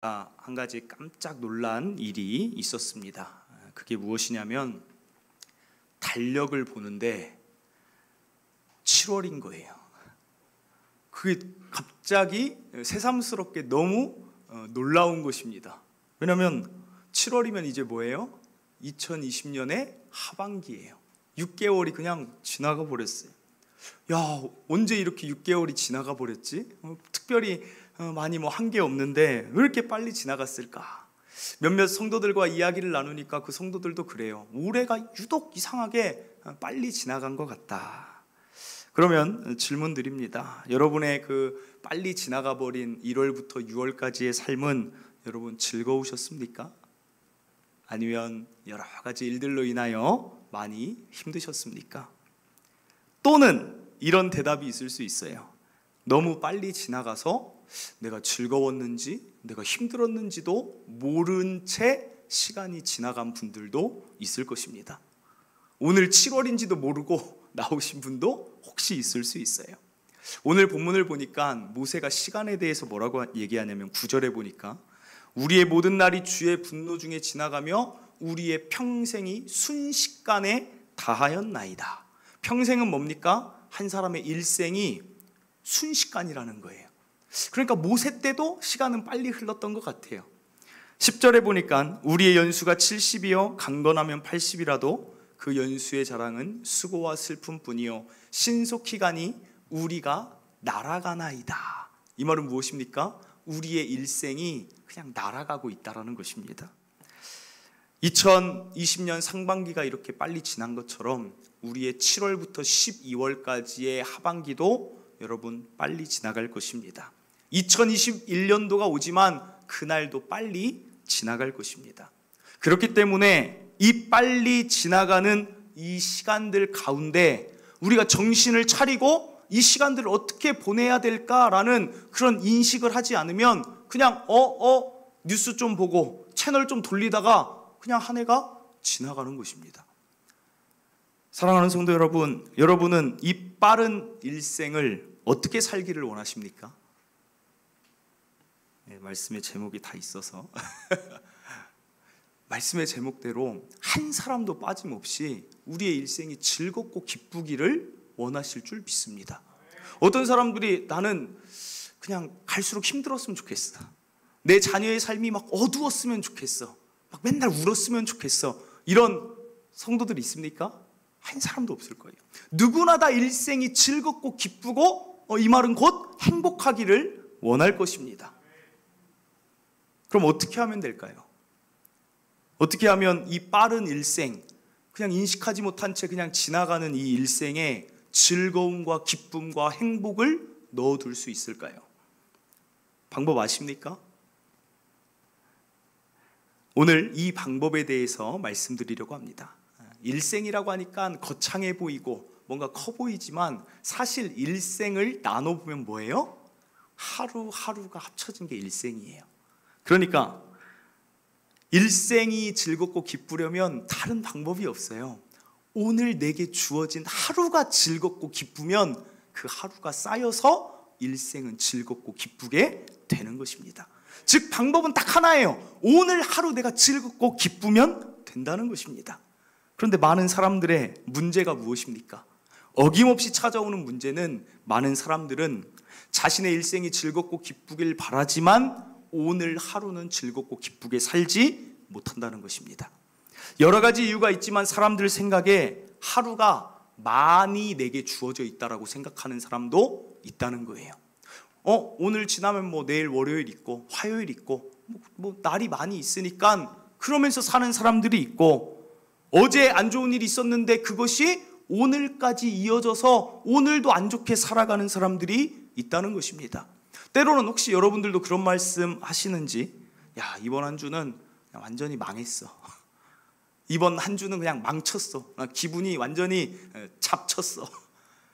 한 가지 깜짝 놀란 일이 있었습니다. 그게 무엇이냐면 달력을 보는데 7월인 거예요. 그게 갑자기 새삼스럽게 너무 놀라운 것입니다. 왜냐하면 7월이면 이제 뭐예요? 2020년의 하반기예요. 6개월이 그냥 지나가 버렸어요. 야, 언제 이렇게 6개월이 지나가 버렸지? 특별히 많이 한 게 없는데 왜 이렇게 빨리 지나갔을까? 몇몇 성도들과 이야기를 나누니까 그 성도들도 그래요. 올해가 유독 이상하게 빨리 지나간 것 같다. 그러면 질문 드립니다. 여러분의 그 빨리 지나가 버린 1월부터 6월까지의 삶은 여러분 즐거우셨습니까? 아니면 여러 가지 일들로 인하여 많이 힘드셨습니까? 또는 이런 대답이 있을 수 있어요. 너무 빨리 지나가서 내가 즐거웠는지 내가 힘들었는지도 모른 채 시간이 지나간 분들도 있을 것입니다. 오늘 7월인지도 모르고 나오신 분도 혹시 있을 수 있어요. 오늘 본문을 보니까 모세가 시간에 대해서 뭐라고 얘기하냐면 9절에 보니까 우리의 모든 날이 주의 분노 중에 지나가며 우리의 평생이 순식간에 다하였나이다. 평생은 뭡니까? 한 사람의 일생이 순식간이라는 거예요. 그러니까 모세 때도 시간은 빨리 흘렀던 것 같아요. 10절에 보니까 우리의 연수가 70이요 강건하면 80이라도 그 연수의 자랑은 수고와 슬픔뿐이요 신속히 가니 우리가 날아가나이다. 이 말은 무엇입니까? 우리의 일생이 그냥 날아가고 있다는 것입니다. 2020년 상반기가 이렇게 빨리 지난 것처럼 우리의 7월부터 12월까지의 하반기도 여러분 빨리 지나갈 것입니다. 2021년도가 오지만 그날도 빨리 지나갈 것입니다. 그렇기 때문에 이 빨리 지나가는 이 시간들 가운데 우리가 정신을 차리고 이 시간들을 어떻게 보내야 될까라는 그런 인식을 하지 않으면 그냥 뉴스 좀 보고 채널 좀 돌리다가 그냥 한 해가 지나가는 것입니다. 사랑하는 성도 여러분, 여러분은 이 빠른 일생을 어떻게 살기를 원하십니까? 네, 말씀의 제목이 다 있어서 말씀의 제목대로 한 사람도 빠짐없이 우리의 일생이 즐겁고 기쁘기를 원하실 줄 믿습니다. 어떤 사람들이 나는 그냥 갈수록 힘들었으면 좋겠어. 내 자녀의 삶이 막 어두웠으면 좋겠어. 막 맨날 울었으면 좋겠어. 이런 성도들이 있습니까? 한 사람도 없을 거예요. 누구나 다 일생이 즐겁고 기쁘고 이 말은 곧 행복하기를 원할 것입니다. 그럼 어떻게 하면 될까요? 어떻게 하면 이 빠른 일생, 그냥 인식하지 못한 채 그냥 지나가는 이 일생에 즐거움과 기쁨과 행복을 넣어둘 수 있을까요? 방법 아십니까? 오늘 이 방법에 대해서 말씀드리려고 합니다. 일생이라고 하니까 거창해 보이고 뭔가 커 보이지만 사실 일생을 나눠보면 뭐예요? 하루하루가 합쳐진 게 일생이에요. 그러니까 일생이 즐겁고 기쁘려면 다른 방법이 없어요. 오늘 내게 주어진 하루가 즐겁고 기쁘면 그 하루가 쌓여서 일생은 즐겁고 기쁘게 되는 것입니다. 즉 방법은 딱 하나예요. 오늘 하루 내가 즐겁고 기쁘면 된다는 것입니다. 그런데 많은 사람들의 문제가 무엇입니까? 어김없이 찾아오는 문제는 많은 사람들은 자신의 일생이 즐겁고 기쁘길 바라지만 오늘 하루는 즐겁고 기쁘게 살지 못한다는 것입니다. 여러 가지 이유가 있지만 사람들 생각에 하루가 많이 내게 주어져 있다라고 생각하는 사람도 있다는 거예요. 오늘 지나면 내일 월요일 있고 화요일 있고 날이 많이 있으니까 그러면서 사는 사람들이 있고 어제 안 좋은 일이 있었는데 그것이 오늘까지 이어져서 오늘도 안 좋게 살아가는 사람들이 있다는 것입니다. 때로는 혹시 여러분들도 그런 말씀 하시는지, 야, 이번 한 주는 그냥 완전히 망했어. 이번 한 주는 그냥 망쳤어. 기분이 완전히 잡쳤어.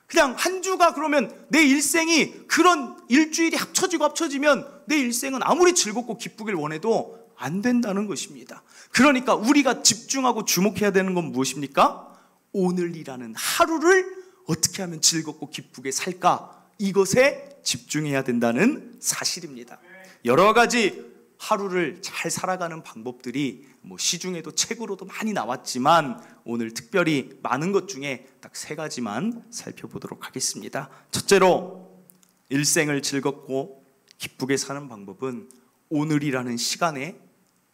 그냥 한 주가 그러면 내 일생이 그런 일주일이 합쳐지면 내 일생은 아무리 즐겁고 기쁘길 원해도 안 된다는 것입니다. 그러니까 우리가 집중하고 주목해야 되는 건 무엇입니까? 오늘이라는 하루를 어떻게 하면 즐겁고 기쁘게 살까? 이것에 집중해야 된다는 사실입니다. 여러 가지 하루를 잘 살아가는 방법들이 시중에도 책으로도 많이 나왔지만 오늘 특별히 많은 것 중에 딱 3가지만 살펴보도록 하겠습니다. 첫째로, 일생을 즐겁고 기쁘게 사는 방법은 오늘이라는 시간에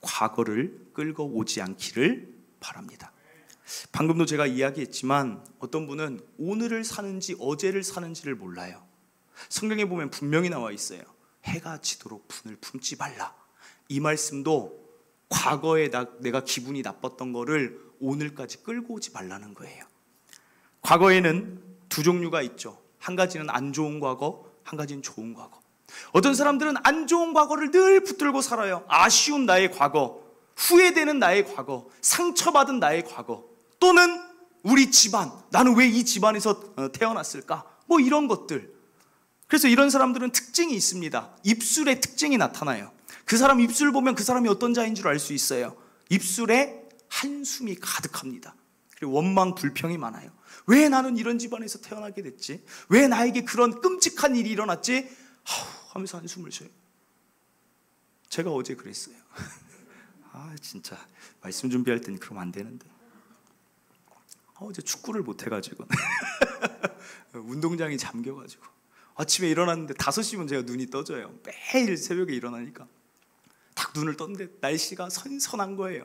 과거를 끌고 오지 않기를 바랍니다. 방금도 제가 이야기했지만 어떤 분은 오늘을 사는지 어제를 사는지를 몰라요. 성경에 보면 분명히 나와 있어요. 해가 지도록 분을 품지 말라. 이 말씀도 과거에 내가 기분이 나빴던 거를 오늘까지 끌고 오지 말라는 거예요. 과거에는 2 종류가 있죠. 한 가지는 안 좋은 과거, 한 가지는 좋은 과거. 어떤 사람들은 안 좋은 과거를 늘 붙들고 살아요. 아쉬운 나의 과거, 후회되는 나의 과거, 상처받은 나의 과거, 또는 우리 집안, 나는 왜 이 집안에서 태어났을까? 이런 것들. 그래서 이런 사람들은 특징이 있습니다. 입술에 특징이 나타나요. 그 사람 입술 보면 그 사람이 어떤 자인 줄 알 수 있어요. 입술에 한숨이 가득합니다. 그리고 원망, 불평이 많아요. 왜 나는 이런 집안에서 태어나게 됐지? 왜 나에게 그런 끔찍한 일이 일어났지? 하면서 한숨을 쉬어요. 제가 어제 그랬어요. 진짜 말씀 준비할 땐 그러면 안 되는데. 어제 축구를 못 해가지고 운동장이 잠겨가지고 아침에 일어났는데 5시면 제가 눈이 떠져요. 매일 새벽에 일어나니까 딱 눈을 떴는데 날씨가 선선한 거예요.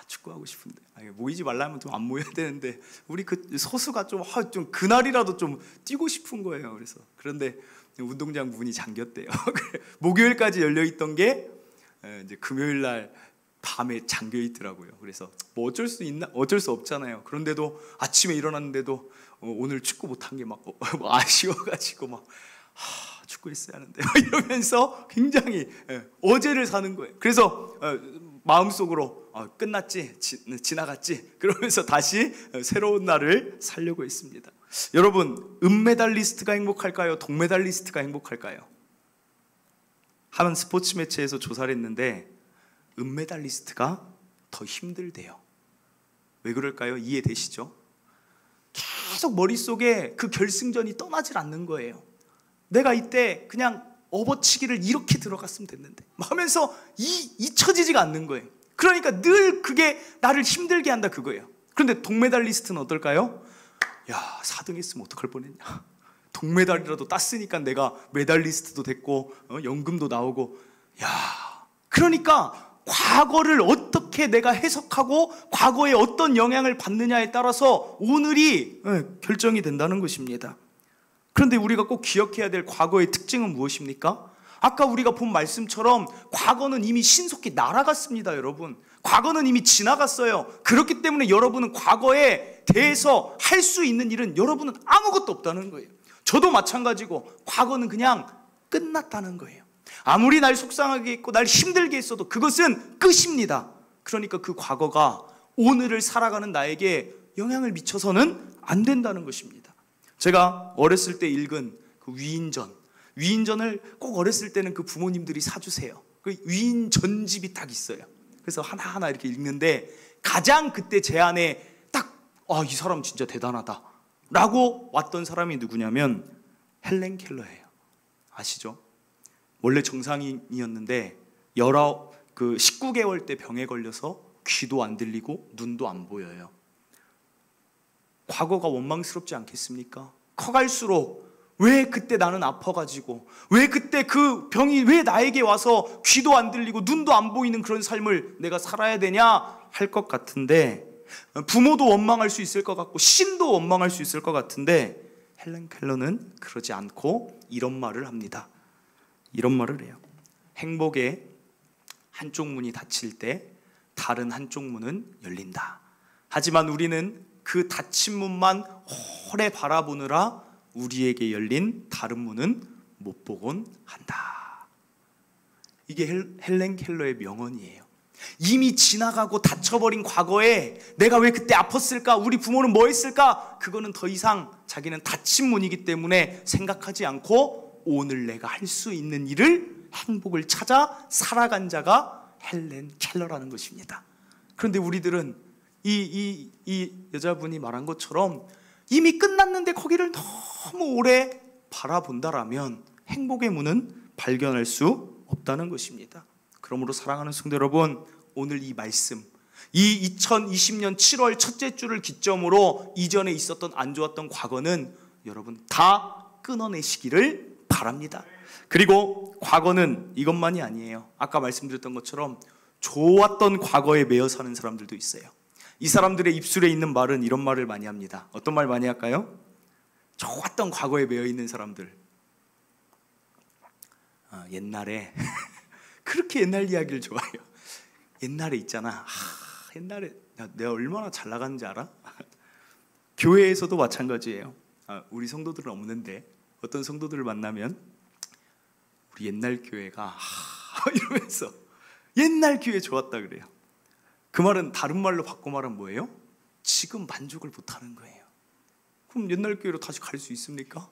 축구하고 싶은데 모이지 말라면 좀 안 모여야 되는데 우리 그 소수가 좀 그날이라도 좀 뛰고 싶은 거예요. 그런데 운동장 문이 잠겼대요. 목요일까지 열려 있던 게 이제 금요일 날 밤에 잠겨 있더라고요. 그래서 어쩔 수 없잖아요. 그런데도 아침에 일어났는데도 오늘 축구 못한 게 막 아쉬워가지고 축구했어야 하는데 이러면서 굉장히 어제를 사는 거예요. 그래서 마음속으로 끝났지, 지나갔지, 그러면서 다시 새로운 날을 살려고 했습니다. 여러분, 은메달리스트가 행복할까요? 동메달리스트가 행복할까요? 한 스포츠 매체에서 조사를 했는데 은메달리스트가 더 힘들대요. 왜 그럴까요? 이해되시죠? 계속 머릿속에 그 결승전이 떠나질 않는 거예요. 내가 이때 그냥 업어치기를 이렇게 들어갔으면 됐는데 하면서 잊혀지지가 않는 거예요. 그러니까 늘 그게 나를 힘들게 한다, 그거예요. 그런데 동메달리스트는 어떨까요? 4등 했으면 어떡할 뻔했냐. 동메달이라도 땄으니까 내가 메달리스트도 됐고 연금도 나오고. 그러니까 과거를 어떻게 내가 해석하고 과거에 어떤 영향을 받느냐에 따라서 오늘이 결정이 된다는 것입니다. 그런데 우리가 꼭 기억해야 될 과거의 특징은 무엇입니까? 아까 우리가 본 말씀처럼 과거는 이미 신속히 날아갔습니다, 여러분. 과거는 이미 지나갔어요. 그렇기 때문에 여러분은 과거에 대해서 할 수 있는 일은 여러분은 아무것도 없다는 거예요. 저도 마찬가지고 과거는 그냥 끝났다는 거예요. 아무리 날 속상하게 했고 날 힘들게 했어도 그것은 끝입니다. 그러니까 그 과거가 오늘을 살아가는 나에게 영향을 미쳐서는 안 된다는 것입니다. 제가 어렸을 때 읽은 그 위인전을 꼭 어렸을 때는 그 부모님들이 사주세요. 그 위인 전집이 딱 있어요. 그래서 하나하나 이렇게 읽는데 가장 그때 제 안에 딱 이 사람 진짜 대단하다 라고 왔던 사람이 누구냐면 헬렌 켈러예요. 아시죠? 원래 정상인이었는데 19개월 때 병에 걸려서 귀도 안 들리고 눈도 안 보여요. 과거가 원망스럽지 않겠습니까? 커갈수록 왜 그때 나는 아파가지고, 왜 그때 그 병이 왜 나에게 와서 귀도 안 들리고 눈도 안 보이는 그런 삶을 내가 살아야 되냐 할 것 같은데, 부모도 원망할 수 있을 것 같고 신도 원망할 수 있을 것 같은데 헬렌 켈러는 그러지 않고 이런 말을 합니다. 이런 말을 해요. 행복의 한쪽 문이 닫힐 때 다른 한쪽 문은 열린다. 하지만 우리는 그 닫힌 문만 오래 바라보느라 우리에게 열린 다른 문은 못 보곤 한다. 이게 헬렌 켈러의 명언이에요. 이미 지나가고 닫혀버린 과거에 내가 왜 그때 아팠을까? 우리 부모는 뭐 했을까? 그거는 더 이상 자기는 닫힌 문이기 때문에 생각하지 않고 오늘 내가 할 수 있는 일을, 행복을 찾아 살아간 자가 헬렌 켈러라는 것입니다. 그런데 우리들은 이 여자분이 말한 것처럼 이미 끝났는데 거기를 너무 오래 바라본다라면 행복의 문은 발견할 수 없다는 것입니다. 그러므로 사랑하는 성도 여러분, 오늘 이 말씀, 이 2020년 7월 첫째 주를 기점으로 이전에 있었던 안 좋았던 과거는 여러분 다 끊어내시기를 바랍니다. 그리고 과거는 이것만이 아니에요. 아까 말씀드렸던 것처럼 좋았던 과거에 매여 사는 사람들도 있어요. 이 사람들의 입술에 있는 말은 이런 말을 많이 합니다. 어떤 말 많이 할까요? 좋았던 과거에 매여 있는 사람들. 옛날에 그렇게 옛날 이야기를 좋아해요. 옛날에 있잖아. 옛날에 내가 얼마나 잘 나갔는지 알아? 교회에서도 마찬가지예요. 우리 성도들은 없는데 어떤 성도들을 만나면 우리 옛날 교회가 이러면서 옛날 교회 좋았다 그래요. 그 말은 다른 말로 바꿔 말하면 뭐예요? 지금 만족을 못하는 거예요. 그럼 옛날 교회로 다시 갈 수 있습니까?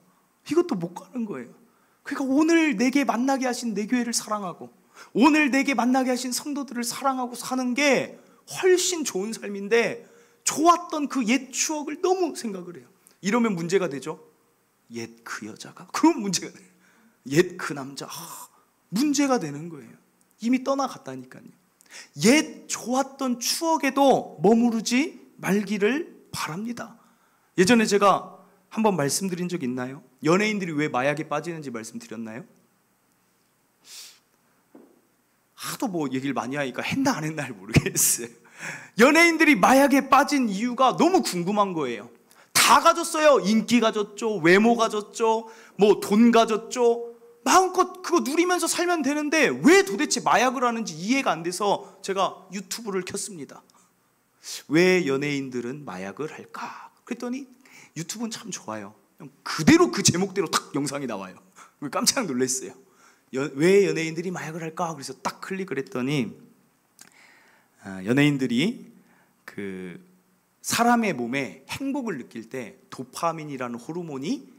이것도 못 가는 거예요. 그러니까 오늘 내게 만나게 하신 내 교회를 사랑하고 오늘 내게 만나게 하신 성도들을 사랑하고 사는 게 훨씬 좋은 삶인데 좋았던 그 옛 추억을 너무 생각을 해요. 이러면 문제가 되죠. 옛 그 여자가 그럼 문제가 돼요. 옛 그 남자 문제가 되는 거예요. 이미 떠나갔다니까요. 옛 좋았던 추억에도 머무르지 말기를 바랍니다. 예전에 제가 한번 말씀드린 적 있나요? 연예인들이 왜 마약에 빠지는지 말씀드렸나요? 하도 뭐 얘기를 많이 하니까 했나 안 했나 모르겠어요. 연예인들이 마약에 빠진 이유가 너무 궁금한 거예요. 다 가졌어요. 인기 가졌죠, 외모 가졌죠, 뭐 돈 가졌죠. 마음껏 그거 누리면서 살면 되는데 왜 도대체 마약을 하는지 이해가 안 돼서 제가 유튜브를 켰습니다. 왜 연예인들은 마약을 할까? 그랬더니 유튜브는 참 좋아요. 그대로 그 제목대로 딱 영상이 나와요. 깜짝 놀랐어요. 왜 연예인들이 마약을 할까? 그래서 딱 클릭을 했더니 연예인들이 그 사람의 몸에 행복을 느낄 때 도파민이라는 호르몬이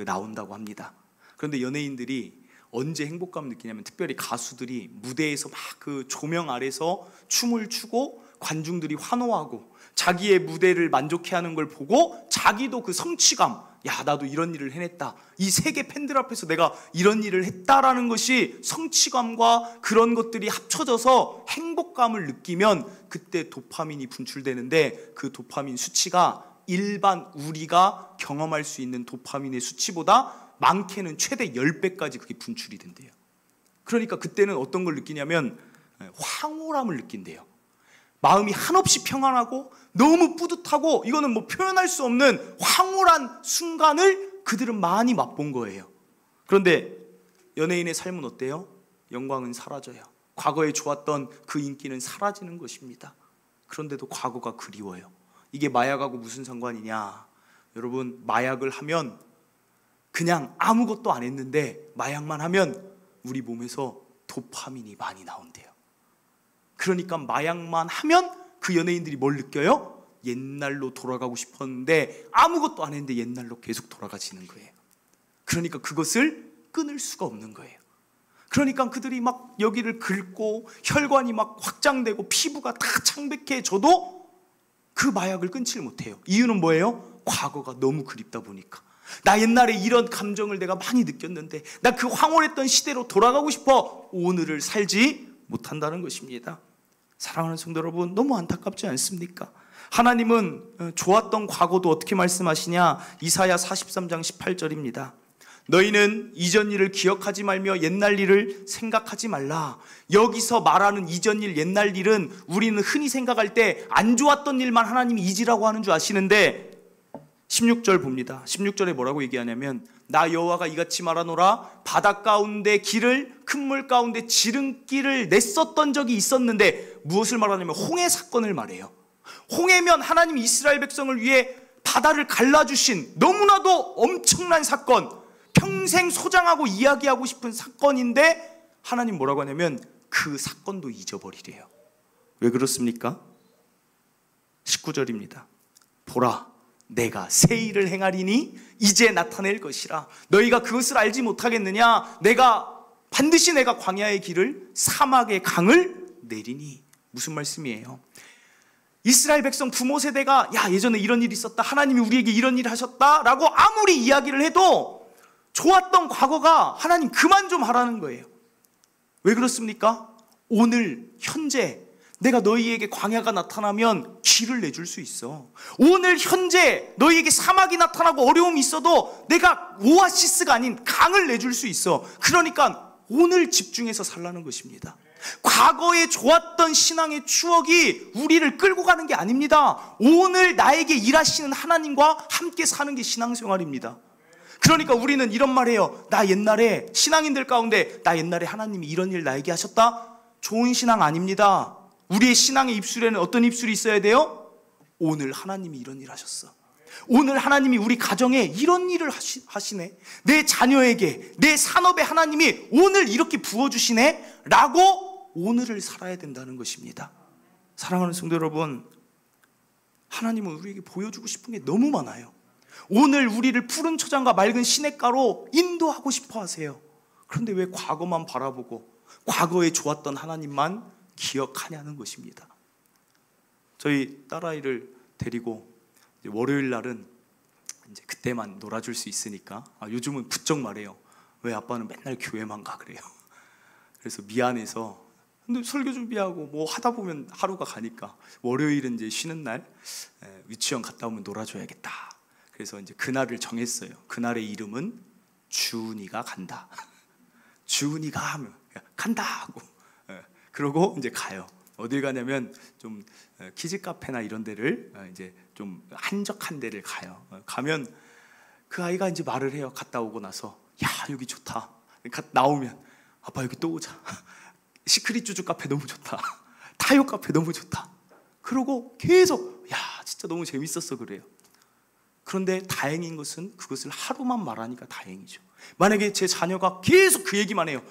나온다고 합니다. 그런데 연예인들이 언제 행복감을 느끼냐면 특별히 가수들이 무대에서 막 그 조명 아래서 춤을 추고 관중들이 환호하고 자기의 무대를 만족해하는 걸 보고 자기도 그 성취감, 야 나도 이런 일을 해냈다, 이 세계 팬들 앞에서 내가 이런 일을 했다라는 것이 성취감과 그런 것들이 합쳐져서 행복감을 느끼면 그때 도파민이 분출되는데 그 도파민 수치가 일반 우리가 경험할 수 있는 도파민의 수치보다 많게는 최대 10배까지 그게 분출이 된대요. 그러니까 그때는 어떤 걸 느끼냐면 황홀함을 느낀대요. 마음이 한없이 평안하고 너무 뿌듯하고 이거는 뭐 표현할 수 없는 황홀한 순간을 그들은 많이 맛본 거예요. 그런데 연예인의 삶은 어때요? 영광은 사라져요. 과거에 좋았던 그 인기는 사라지는 것입니다. 그런데도 과거가 그리워요. 이게 마약하고 무슨 상관이냐? 여러분, 마약을 하면 그냥 아무것도 안 했는데 마약만 하면 우리 몸에서 도파민이 많이 나온대요. 그러니까 마약만 하면 그 연예인들이 뭘 느껴요? 옛날로 돌아가고 싶었는데 아무것도 안 했는데 옛날로 계속 돌아가시는 거예요. 그러니까 그것을 끊을 수가 없는 거예요. 그러니까 그들이 막 여기를 긁고 혈관이 막 확장되고 피부가 다 창백해져도 그 마약을 끊지를 못해요. 이유는 뭐예요? 과거가 너무 그립다 보니까. 나 옛날에 이런 감정을 내가 많이 느꼈는데 나 그 황홀했던 시대로 돌아가고 싶어 오늘을 살지 못한다는 것입니다. 사랑하는 성도 여러분, 너무 안타깝지 않습니까? 하나님은 좋았던 과거도 어떻게 말씀하시냐? 이사야 43장 18절입니다. 너희는 이전 일을 기억하지 말며 옛날 일을 생각하지 말라. 여기서 말하는 이전 일, 옛날 일은 우리는 흔히 생각할 때 안 좋았던 일만 하나님이 잊으라고 하는 줄 아시는데 16절 봅니다. 16절에 뭐라고 얘기하냐면 나 여호와가 이같이 말하노라. 바다 가운데 길을 큰 물 가운데 지름길을 냈었던 적이 있었는데 무엇을 말하냐면 홍해 사건을 말해요. 홍해면 하나님이 이스라엘 백성을 위해 바다를 갈라주신 너무나도 엄청난 사건, 평생 소장하고 이야기하고 싶은 사건인데 하나님 뭐라고 하냐면 그 사건도 잊어버리래요. 왜 그렇습니까? 19절입니다. 보라, 내가 새 일을 행하리니 이제 나타낼 것이라. 너희가 그것을 알지 못하겠느냐? 반드시 내가 광야의 길을 사막의 강을 내리니. 무슨 말씀이에요? 이스라엘 백성 부모 세대가 야 예전에 이런 일이 있었다, 하나님이 우리에게 이런 일을 하셨다라고 아무리 이야기를 해도 좋았던 과거가 하나님 그만 좀 하라는 거예요. 왜 그렇습니까? 오늘 현재 내가 너희에게 광야가 나타나면 길을 내줄 수 있어. 오늘 현재 너희에게 사막이 나타나고 어려움이 있어도 내가 오아시스가 아닌 강을 내줄 수 있어. 그러니까 오늘 집중해서 살라는 것입니다. 과거에 좋았던 신앙의 추억이 우리를 끌고 가는 게 아닙니다. 오늘 나에게 일하시는 하나님과 함께 사는 게 신앙생활입니다. 그러니까 우리는 이런 말 해요. 나 옛날에 신앙인들 가운데 나 옛날에 하나님이 이런 일 나에게 하셨다? 좋은 신앙 아닙니다. 우리의 신앙의 입술에는 어떤 입술이 있어야 돼요? 오늘 하나님이 이런 일 하셨어. 오늘 하나님이 우리 가정에 이런 일을 하시네. 내 자녀에게, 내 산업에 하나님이 오늘 이렇게 부어주시네 라고 오늘을 살아야 된다는 것입니다. 사랑하는 성도 여러분, 하나님은 우리에게 보여주고 싶은 게 너무 많아요. 오늘 우리를 푸른 초장과 맑은 시냇가로 인도하고 싶어 하세요. 그런데 왜 과거만 바라보고 과거에 좋았던 하나님만 기억하냐는 것입니다. 저희 딸아이를 데리고 월요일 날은 이제 그때만 놀아줄 수 있으니까 요즘은 부쩍 말해요. 왜 아빠는 맨날 교회만 가 그래요. 그래서 미안해서 근데 설교 준비하고 뭐 하다 보면 하루가 가니까 월요일은 이제 쉬는 날 유치원 갔다 오면 놀아줘야겠다. 그래서 이제 그날을 정했어요. 그날의 이름은 주은이가 간다. 주은이가 하면 간다 하고 그러고 이제 가요. 어딜 가냐면 좀 키즈 카페나 이런 데를 이제 좀 한적한 데를 가요. 가면 그 아이가 이제 말을 해요. 갔다 오고 나서 야 여기 좋다. 나오면 아빠 여기 또 오자. 시크릿 쭈쭈 카페 너무 좋다. 타요 카페 너무 좋다. 그러고 계속 야 진짜 너무 재밌었어 그래요. 그런데 다행인 것은 그것을 하루만 말하니까 다행이죠. 만약에 제 자녀가 계속 그 얘기만 해요.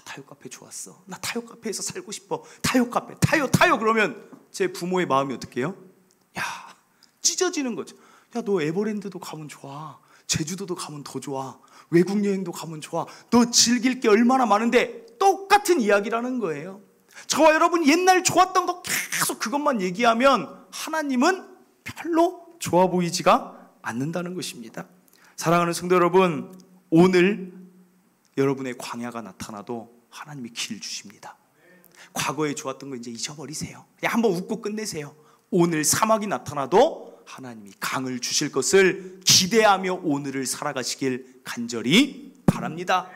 타요 카페 좋았어. 나 타요 카페에서 살고 싶어. 타요 카페, 타요 그러면 제 부모의 마음이 어떻게 해요? 야, 찢어지는 거죠. 야, 너 에버랜드도 가면 좋아. 제주도도 가면 더 좋아. 외국 여행도 가면 좋아. 너 즐길 게 얼마나 많은데 똑같은 이야기라는 거예요. 저와 여러분이 옛날 좋았던 거 계속 그것만 얘기하면 하나님은 별로 좋아 보이지가 않는다는 것입니다. 사랑하는 성도 여러분, 오늘 여러분의 광야가 나타나도 하나님이 길 주십니다. 과거에 좋았던 거 이제 잊어버리세요. 그냥 한번 웃고 끝내세요. 오늘 사막이 나타나도 하나님이 강을 주실 것을 기대하며 오늘을 살아가시길 간절히 바랍니다.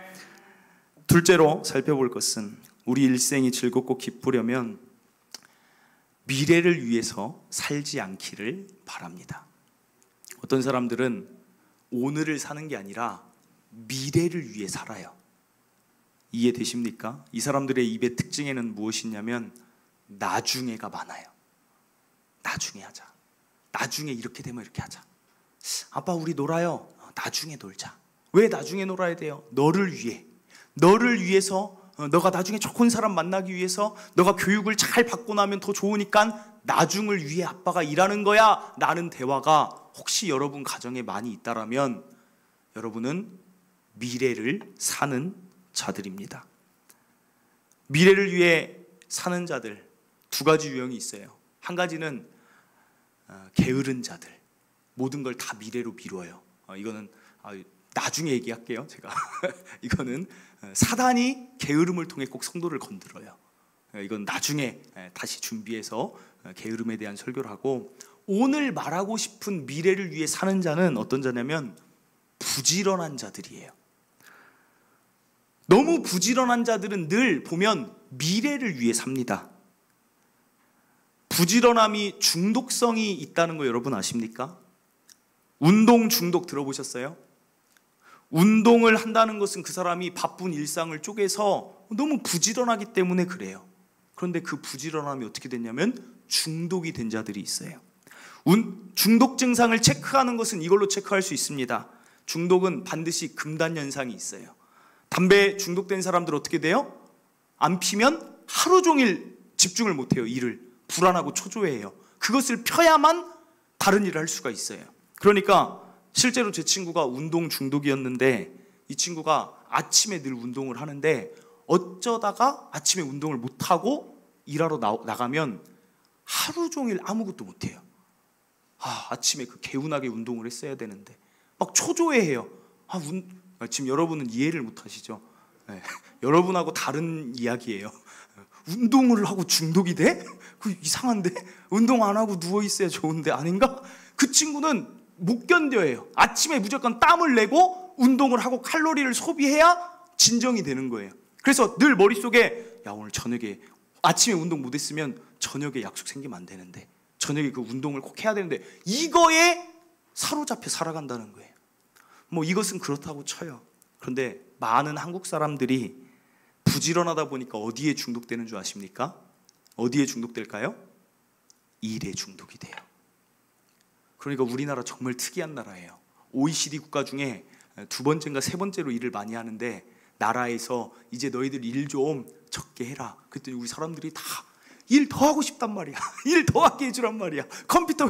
둘째로 살펴볼 것은 우리 일생이 즐겁고 기쁘려면 미래를 위해서 살지 않기를 바랍니다. 어떤 사람들은 오늘을 사는 게 아니라 미래를 위해 살아요. 이해되십니까? 이 사람들의 입의 특징에는 무엇이냐면 나중에가 많아요. 나중에 하자. 나중에 이렇게 되면 이렇게 하자. 아빠 우리 놀아요. 나중에 놀자. 왜 나중에 놀아야 돼요? 너를 위해. 너를 위해서 너가 나중에 좋은 사람 만나기 위해서 너가 교육을 잘 받고 나면 더 좋으니까 나중을 위해 아빠가 일하는 거야 라는 대화가 혹시 여러분 가정에 많이 있다라면 여러분은 미래를 사는 자들입니다. 미래를 위해 사는 자들 두 가지 유형이 있어요. 한 가지는 게으른 자들, 모든 걸 다 미래로 미뤄요. 이거는 나중에 얘기할게요. 제가 이거는 사단이 게으름을 통해 꼭 성도를 건드려요. 이건 나중에 다시 준비해서 게으름에 대한 설교를 하고, 오늘 말하고 싶은 미래를 위해 사는 자는 어떤 자냐면 부지런한 자들이에요. 너무 부지런한 자들은 늘 보면 미래를 위해 삽니다. 부지런함이 중독성이 있다는 거 여러분 아십니까? 운동 중독 들어보셨어요? 운동을 한다는 것은 그 사람이 바쁜 일상을 쪼개서 너무 부지런하기 때문에 그래요. 그런데 그 부지런함이 어떻게 됐냐면 중독이 된 자들이 있어요. 중독 증상을 체크하는 것은 이걸로 체크할 수 있습니다. 중독은 반드시 금단 현상이 있어요. 담배 중독된 사람들 어떻게 돼요? 안 피면 하루 종일 집중을 못해요. 일을 불안하고 초조해해요. 그것을 펴야만 다른 일을 할 수가 있어요. 그러니까 실제로 제 친구가 운동 중독이었는데 이 친구가 아침에 늘 운동을 하는데 어쩌다가 아침에 운동을 못하고 일하러 나가면 하루 종일 아무것도 못해요. 아침에 그 개운하게 운동을 했어야 되는데 막 초조해해요. 지금 여러분은 이해를 못하시죠? 네. 여러분하고 다른 이야기예요. 운동을 하고 중독이 돼? 그 이상한데? 운동 안 하고 누워있어야 좋은데 아닌가? 그 친구는 못 견뎌요. 아침에 무조건 땀을 내고 운동을 하고 칼로리를 소비해야 진정이 되는 거예요. 그래서 늘 머릿속에 야, 오늘 저녁에 아침에 운동 못했으면 저녁에 약속 생기면 안 되는데, 저녁에 그 운동을 꼭 해야 되는데, 이거에 사로잡혀 살아간다는 거예요. 뭐 이것은 그렇다고 쳐요. 그런데 많은 한국 사람들이 부지런하다 보니까 어디에 중독되는 줄 아십니까? 어디에 중독될까요? 일에 중독이 돼요. 그러니까 우리나라 정말 특이한 나라예요. OECD 국가 중에 두 번째인가 세 번째로 일을 많이 하는데, 나라에서 이제 너희들 일 좀 적게 해라. 그랬더니 우리 사람들이 다 일 더 하고 싶단 말이야. 일 더 하게 해주란 말이야.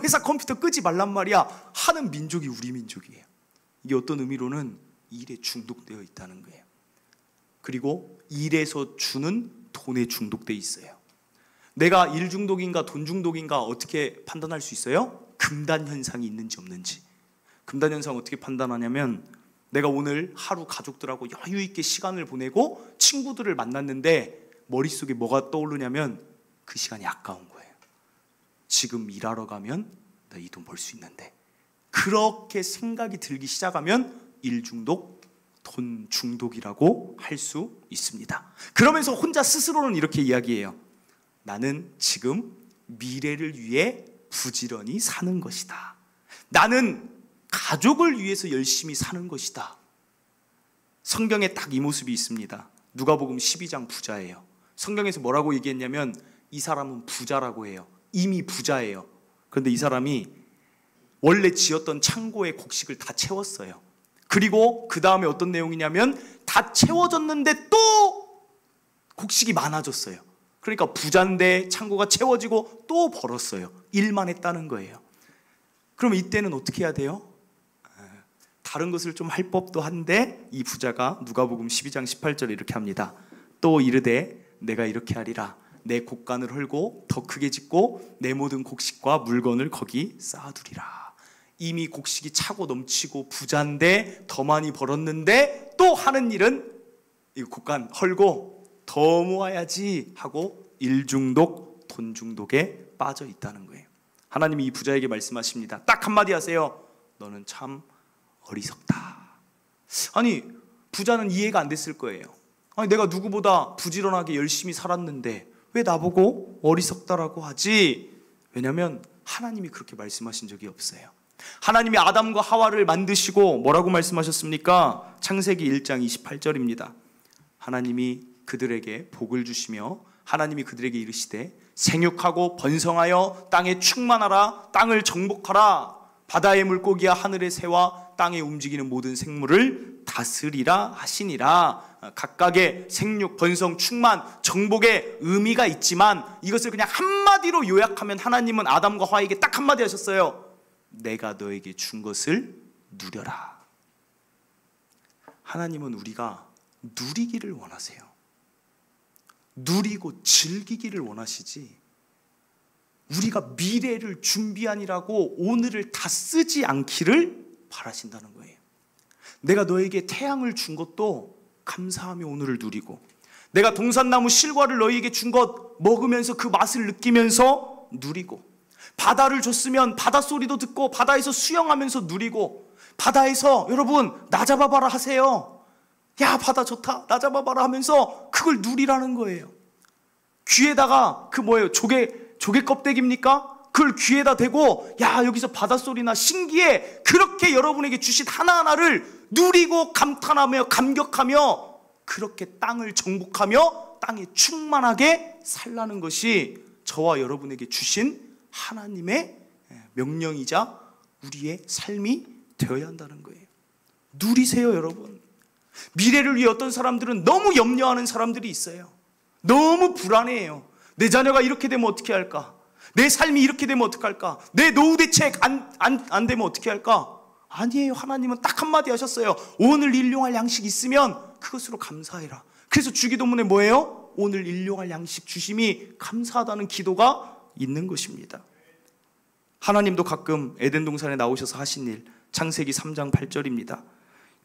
회사 컴퓨터 끄지 말란 말이야. 하는 민족이 우리 민족이에요. 이게 어떤 의미로는 일에 중독되어 있다는 거예요. 그리고 일에서 주는 돈에 중독되어 있어요. 내가 일 중독인가 돈 중독인가 어떻게 판단할 수 있어요? 금단 현상이 있는지 없는지. 금단 현상 어떻게 판단하냐면, 내가 오늘 하루 가족들하고 여유 있게 시간을 보내고 친구들을 만났는데 머릿속에 뭐가 떠오르냐면 그 시간이 아까운 거예요. 지금 일하러 가면 나 이 돈 벌 수 있는데. 그렇게 생각이 들기 시작하면 일 중독, 돈 중독이라고 할 수 있습니다. 그러면서 혼자 스스로는 이렇게 이야기해요. 나는 지금 미래를 위해 부지런히 사는 것이다. 나는 가족을 위해서 열심히 사는 것이다. 성경에 딱 이 모습이 있습니다. 누가복음 12장 부자예요. 성경에서 뭐라고 얘기했냐면, 이 사람은 부자라고 해요. 이미 부자예요. 그런데 이 사람이 원래 지었던 창고에 곡식을 다 채웠어요. 그리고 그 다음에 어떤 내용이냐면, 다 채워졌는데 또 곡식이 많아졌어요. 그러니까 부자인데 창고가 채워지고 또 벌었어요. 일만 했다는 거예요. 그러면 이때는 어떻게 해야 돼요? 다른 것을 좀 할 법도 한데, 이 부자가 누가복음 12장 18절에 이렇게 합니다. 또 이르되 내가 이렇게 하리라. 내 곡간을 헐고 더 크게 짓고 내 모든 곡식과 물건을 거기 쌓아두리라. 이미 곡식이 차고 넘치고 부자인데 더 많이 벌었는데 또 하는 일은 이 곡간 헐고 더 모아야지 하고 일 중독, 돈 중독에 빠져 있다는 거예요. 하나님이 이 부자에게 말씀하십니다. 딱 한마디 하세요. 너는 참 어리석다. 아니, 부자는 이해가 안 됐을 거예요. 아니, 내가 누구보다 부지런하게 열심히 살았는데 왜 나보고 어리석다라고 하지? 왜냐하면 하나님이 그렇게 말씀하신 적이 없어요. 하나님이 아담과 하와를 만드시고 뭐라고 말씀하셨습니까? 창세기 1장 28절입니다. 하나님이 그들에게 복을 주시며 하나님이 그들에게 이르시되 생육하고 번성하여 땅에 충만하라. 땅을 정복하라. 바다의 물고기와 하늘의 새와 땅에 움직이는 모든 생물을 다스리라 하시니라. 각각의 생육, 번성, 충만, 정복의 의미가 있지만 이것을 그냥 한마디로 요약하면 하나님은 아담과 하와에게 딱 한마디 하셨어요. 내가 너에게 준 것을 누려라. 하나님은 우리가 누리기를 원하세요. 누리고 즐기기를 원하시지, 우리가 미래를 준비하니라고 오늘을 다 쓰지 않기를 바라신다는 거예요. 내가 너에게 태양을 준 것도 감사하며 오늘을 누리고, 내가 동산나무 실과를 너희에게 준 것 먹으면서 그 맛을 느끼면서 누리고, 바다를 줬으면 바닷소리도 듣고 바다에서 수영하면서 누리고, 바다에서 여러분 나 잡아봐라 하세요. 야, 바다 좋다, 나 잡아봐라 하면서 그걸 누리라는 거예요. 귀에다가 그 뭐예요? 조개 껍데기입니까? 그걸 귀에다 대고 야, 여기서 바닷소리나 신기해, 그렇게 여러분에게 주신 하나하나를 누리고 감탄하며 감격하며 그렇게 땅을 정복하며 땅에 충만하게 살라는 것이 저와 여러분에게 주신 하나님의 명령이자 우리의 삶이 되어야 한다는 거예요. 누리세요, 여러분. 미래를 위해 어떤 사람들은 너무 염려하는 사람들이 있어요. 너무 불안해해요. 내 자녀가 이렇게 되면 어떻게 할까? 내 삶이 이렇게 되면 어떻게 할까? 내 노후 대책 안 되면 어떻게 할까? 아니에요. 하나님은 딱 한마디 하셨어요. 오늘 일용할 양식 있으면 그것으로 감사해라. 그래서 주기도문에 뭐예요? 오늘 일용할 양식 주심이 감사하다는 기도가 있는 것입니다. 하나님도 가끔 에덴 동산에 나오셔서 하신 일, 창세기 3장 8절입니다.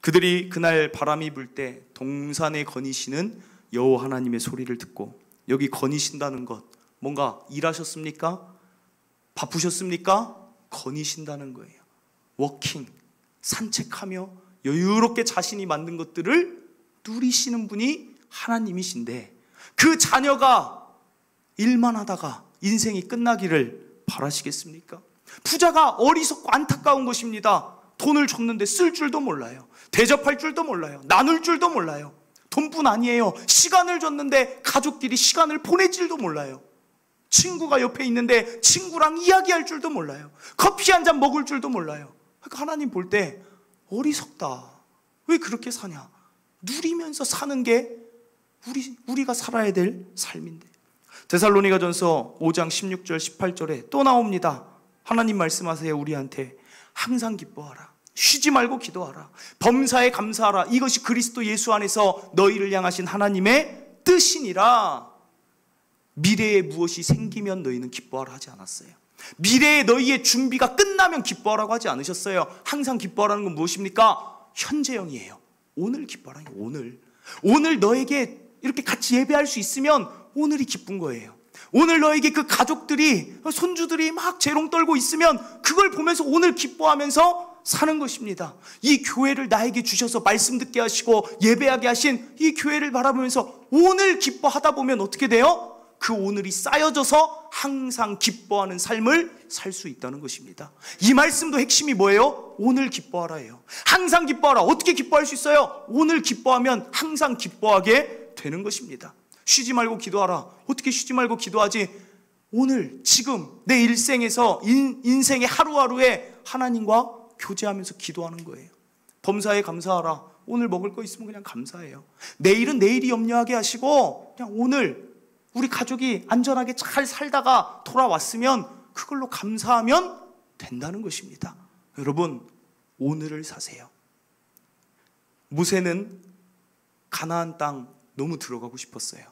그들이 그날 바람이 불 때 동산에 거니시는 여호와 하나님의 소리를 듣고 여기 거니신다는 것, 뭔가 일하셨습니까? 바쁘셨습니까? 거니신다는 거예요. 워킹, 산책하며 여유롭게 자신이 만든 것들을 누리시는 분이 하나님이신데, 그 자녀가 일만 하다가 인생이 끝나기를 바라시겠습니까? 부자가 어리석고 안타까운 것입니다. 돈을 줬는데 쓸 줄도 몰라요. 대접할 줄도 몰라요. 나눌 줄도 몰라요. 돈뿐 아니에요. 시간을 줬는데 가족끼리 시간을 보낼 줄도 몰라요. 친구가 옆에 있는데 친구랑 이야기할 줄도 몰라요. 커피 한 잔 먹을 줄도 몰라요. 그러니까 하나님 볼 때 어리석다. 왜 그렇게 사냐? 누리면서 사는 게 우리가 살아야 될 삶인데. 데살로니가전서 5장 16절 18절에 또 나옵니다. 하나님 말씀하세요. 우리한테 항상 기뻐하라. 쉬지 말고 기도하라. 범사에 감사하라. 이것이 그리스도 예수 안에서 너희를 향하신 하나님의 뜻이니라. 미래에 무엇이 생기면 너희는 기뻐하라 하지 않았어요. 미래에 너희의 준비가 끝나면 기뻐하라고 하지 않으셨어요. 항상 기뻐하라는 건 무엇입니까? 현재형이에요. 오늘 기뻐하라는 거예요. 오늘 너에게 이렇게 같이 예배할 수 있으면 오늘이 기쁜 거예요. 오늘 너에게 그 가족들이, 손주들이 막 재롱 떨고 있으면 그걸 보면서 오늘 기뻐하면서 사는 것입니다. 이 교회를 나에게 주셔서 말씀 듣게 하시고 예배하게 하신 이 교회를 바라보면서 오늘 기뻐하다 보면 어떻게 돼요? 그 오늘이 쌓여져서 항상 기뻐하는 삶을 살 수 있다는 것입니다. 이 말씀도 핵심이 뭐예요? 오늘 기뻐하라예요. 항상 기뻐하라. 어떻게 기뻐할 수 있어요? 오늘 기뻐하면 항상 기뻐하게 되는 것입니다. 쉬지 말고 기도하라. 어떻게 쉬지 말고 기도하지? 오늘 지금 내 일생에서 인생의 하루하루에 하나님과 교제하면서 기도하는 거예요. 범사에 감사하라. 오늘 먹을 거 있으면 그냥 감사해요. 내일은 내일이 염려하게 하시고 그냥 오늘 우리 가족이 안전하게 잘 살다가 돌아왔으면 그걸로 감사하면 된다는 것입니다. 여러분, 오늘을 사세요. 모세는 가나안 땅 너무 들어가고 싶었어요.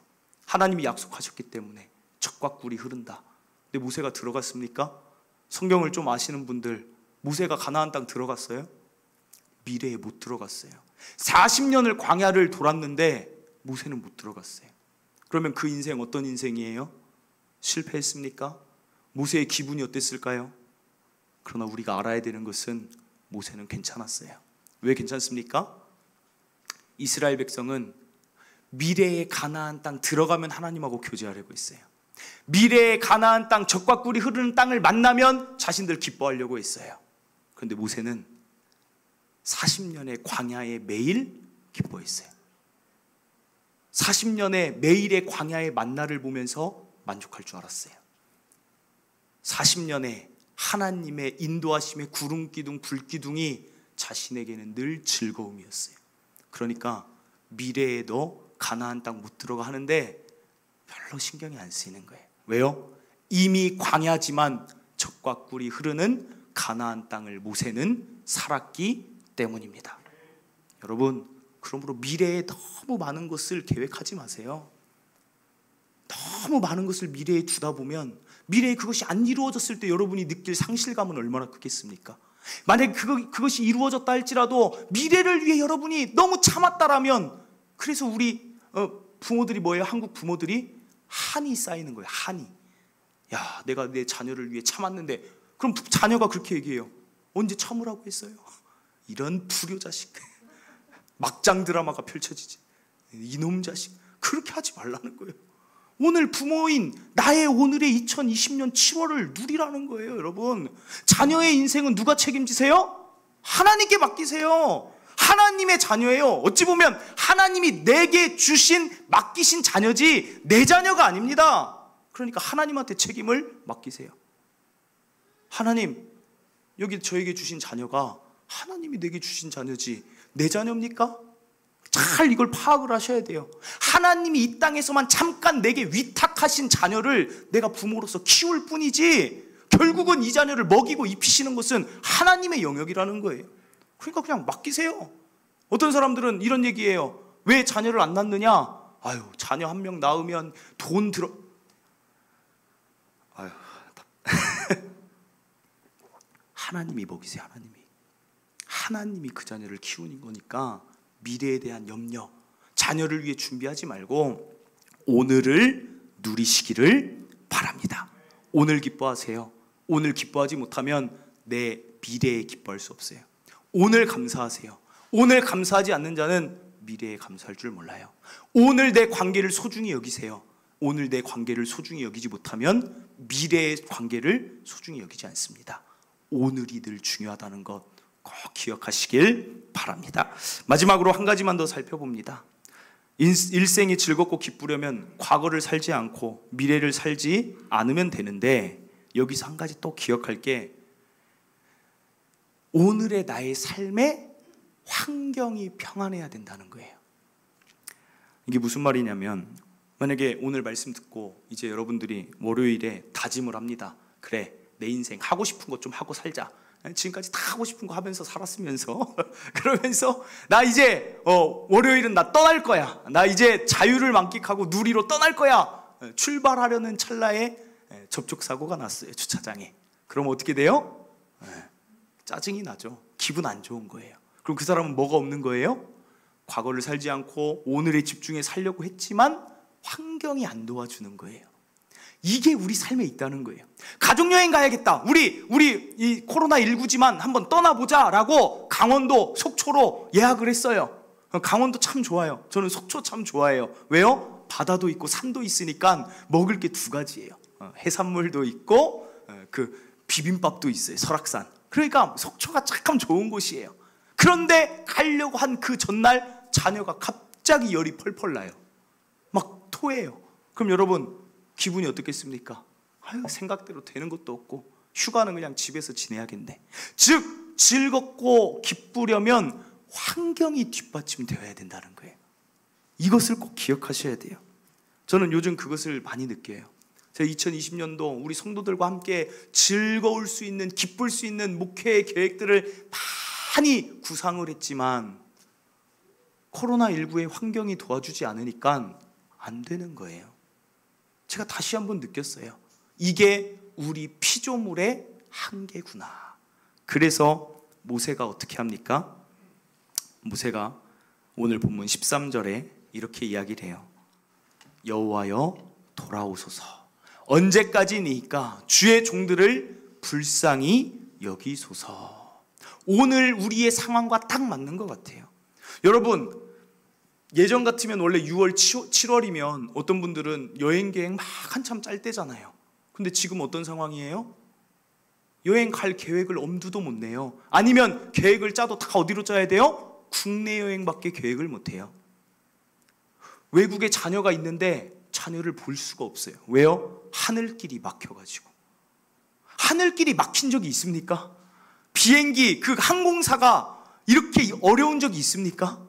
하나님이 약속하셨기 때문에 젖과 꿀이 흐른다. 근데 모세가 들어갔습니까? 성경을 좀 아시는 분들, 모세가 가나안 땅 들어갔어요? 미래에 못 들어갔어요. 40년을 광야를 돌았는데 모세는 못 들어갔어요. 그러면 그 인생 어떤 인생이에요? 실패했습니까? 모세의 기분이 어땠을까요? 그러나 우리가 알아야 되는 것은 모세는 괜찮았어요. 왜 괜찮습니까? 이스라엘 백성은 미래의 가나안 땅 들어가면 하나님하고 교제하려고 했어요. 미래의 가나안 땅, 젖과 꿀이 흐르는 땅을 만나면 자신들 기뻐하려고 했어요. 그런데 모세는 40년의 광야에 매일 기뻐했어요. 40년의 매일의 광야의 만나를 보면서 만족할 줄 알았어요. 40년의 하나님의 인도하심의 구름기둥, 불기둥이 자신에게는 늘 즐거움이었어요. 그러니까 미래에도 가나안 땅 못 들어가 하는데 별로 신경이 안 쓰이는 거예요. 왜요? 이미 광야지만 젖과 꿀이 흐르는 가나안 땅을 모세는 살았기 때문입니다. 여러분, 그러므로 미래에 너무 많은 것을 계획하지 마세요. 너무 많은 것을 미래에 두다 보면 미래에 그것이 안 이루어졌을 때 여러분이 느낄 상실감은 얼마나 크겠습니까? 만약에 그것이 이루어졌다 할지라도 미래를 위해 여러분이 너무 참았다라면, 그래서 우리 부모들이 뭐예요? 한국 부모들이 한이 쌓이는 거예요. 한이. 야, 내가 내 자녀를 위해 참았는데, 그럼 자녀가 그렇게 얘기해요. 언제 참으라고 했어요? 이런 불효자식. 막장 드라마가 펼쳐지지. 이놈 자식. 그렇게 하지 말라는 거예요. 오늘 부모인 나의 오늘의 2020년 7월을 누리라는 거예요. 여러분, 자녀의 인생은 누가 책임지세요? 하나님께 맡기세요. 하나님의 자녀예요. 어찌 보면 하나님이 내게 주신, 맡기신 자녀지 내 자녀가 아닙니다. 그러니까 하나님한테 책임을 맡기세요. 하나님, 여기 저에게 주신 자녀가 하나님이 내게 주신 자녀지 내 자녀입니까? 잘 이걸 파악을 하셔야 돼요. 하나님이 이 땅에서만 잠깐 내게 위탁하신 자녀를 내가 부모로서 키울 뿐이지 결국은 이 자녀를 먹이고 입히시는 것은 하나님의 영역이라는 거예요. 그러니까 그냥 맡기세요. 어떤 사람들은 이런 얘기해요. 왜 자녀를 안 낳느냐? 아유, 자녀 한 명 낳으면 돈 들어. 아유, 하나님이 먹이세요. 하나님이 그 자녀를 키우는 거니까 미래에 대한 염려, 자녀를 위해 준비하지 말고 오늘을 누리시기를 바랍니다. 오늘 기뻐하세요. 오늘 기뻐하지 못하면 내 미래에 기뻐할 수 없어요. 오늘 감사하세요. 오늘 감사하지 않는 자는 미래에 감사할 줄 몰라요. 오늘 내 관계를 소중히 여기세요. 오늘 내 관계를 소중히 여기지 못하면 미래의 관계를 소중히 여기지 않습니다. 오늘이 늘 중요하다는 것 꼭 기억하시길 바랍니다. 마지막으로 한 가지만 더 살펴봅니다. 일생이 즐겁고 기쁘려면 과거를 살지 않고 미래를 살지 않으면 되는데, 여기서 한 가지 또 기억할 게 오늘의 나의 삶의 환경이 평안해야 된다는 거예요. 이게 무슨 말이냐면, 만약에 오늘 말씀 듣고 이제 여러분들이 월요일에 다짐을 합니다. 그래, 내 인생 하고 싶은 것 좀 하고 살자. 지금까지 다 하고 싶은 거 하면서 살았으면서 그러면서 나 이제 월요일은 나 떠날 거야. 나 이제 자유를 만끽하고 누리로 떠날 거야. 출발하려는 찰나에 접촉사고가 났어요, 주차장에. 그럼 어떻게 돼요? 짜증이 나죠. 기분 안 좋은 거예요. 그럼 그 사람은 뭐가 없는 거예요? 과거를 살지 않고 오늘에 집중해 살려고 했지만 환경이 안 도와주는 거예요. 이게 우리 삶에 있다는 거예요. 가족여행 가야겠다. 우리 이 코로나19지만 한번 떠나보자 라고 강원도 속초로 예약을 했어요. 강원도 참 좋아요. 저는 속초 참 좋아해요. 왜요? 바다도 있고 산도 있으니까 먹을 게 두 가지예요. 해산물도 있고 그 비빔밥도 있어요. 설악산. 그러니까 속초가 참 좋은 곳이에요. 그런데 가려고 한 그 전날 자녀가 갑자기 열이 펄펄 나요. 막 토해요. 그럼 여러분 기분이 어떻겠습니까? 생각대로 되는 것도 없고 휴가는 그냥 집에서 지내야겠네. 즉 즐겁고 기쁘려면 환경이 뒷받침되어야 된다는 거예요. 이것을 꼭 기억하셔야 돼요. 저는 요즘 그것을 많이 느껴요. 제가 2020년도 우리 성도들과 함께 즐거울 수 있는, 기쁠 수 있는 목회의 계획들을 많이 구상을 했지만 코로나19의 환경이 도와주지 않으니까 안 되는 거예요. 제가 다시 한번 느꼈어요. 이게 우리 피조물의 한계구나. 그래서 모세가 어떻게 합니까? 모세가 오늘 본문 13절에 이렇게 이야기를 해요. 여호와여 돌아오소서. 언제까지니까 주의 종들을 불쌍히 여기소서. 오늘 우리의 상황과 딱 맞는 것 같아요. 여러분, 예전 같으면 원래 6월, 7월이면 어떤 분들은 여행 계획 막 한참 짤 때잖아요. 근데 지금 어떤 상황이에요? 여행 갈 계획을 엄두도 못 내요. 아니면 계획을 짜도 다 어디로 짜야 돼요? 국내 여행밖에 계획을 못 해요. 외국에 자녀가 있는데 자녀를 볼 수가 없어요. 왜요? 하늘길이 막혀가지고. 하늘길이 막힌 적이 있습니까? 비행기, 그 항공사가 이렇게 어려운 적이 있습니까?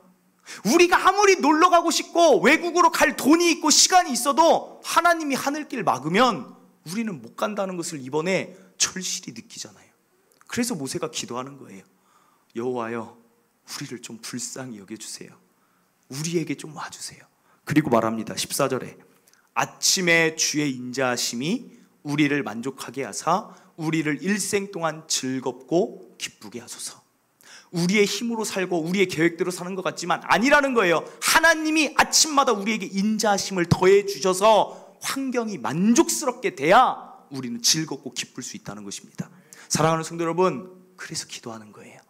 우리가 아무리 놀러 가고 싶고 외국으로 갈 돈이 있고 시간이 있어도 하나님이 하늘길 막으면 우리는 못 간다는 것을 이번에 절실히 느끼잖아요. 그래서 모세가 기도하는 거예요. 여호와여, 우리를 좀 불쌍히 여겨주세요. 우리에게 좀 와주세요. 그리고 말합니다. 14절에 아침에 주의 인자하심이 우리를 만족하게 하사 우리를 일생 동안 즐겁고 기쁘게 하소서. 우리의 힘으로 살고 우리의 계획대로 사는 것 같지만 아니라는 거예요. 하나님이 아침마다 우리에게 인자하심을 더해 주셔서 환경이 만족스럽게 돼야 우리는 즐겁고 기쁠 수 있다는 것입니다. 사랑하는 성도 여러분, 그래서 기도하는 거예요.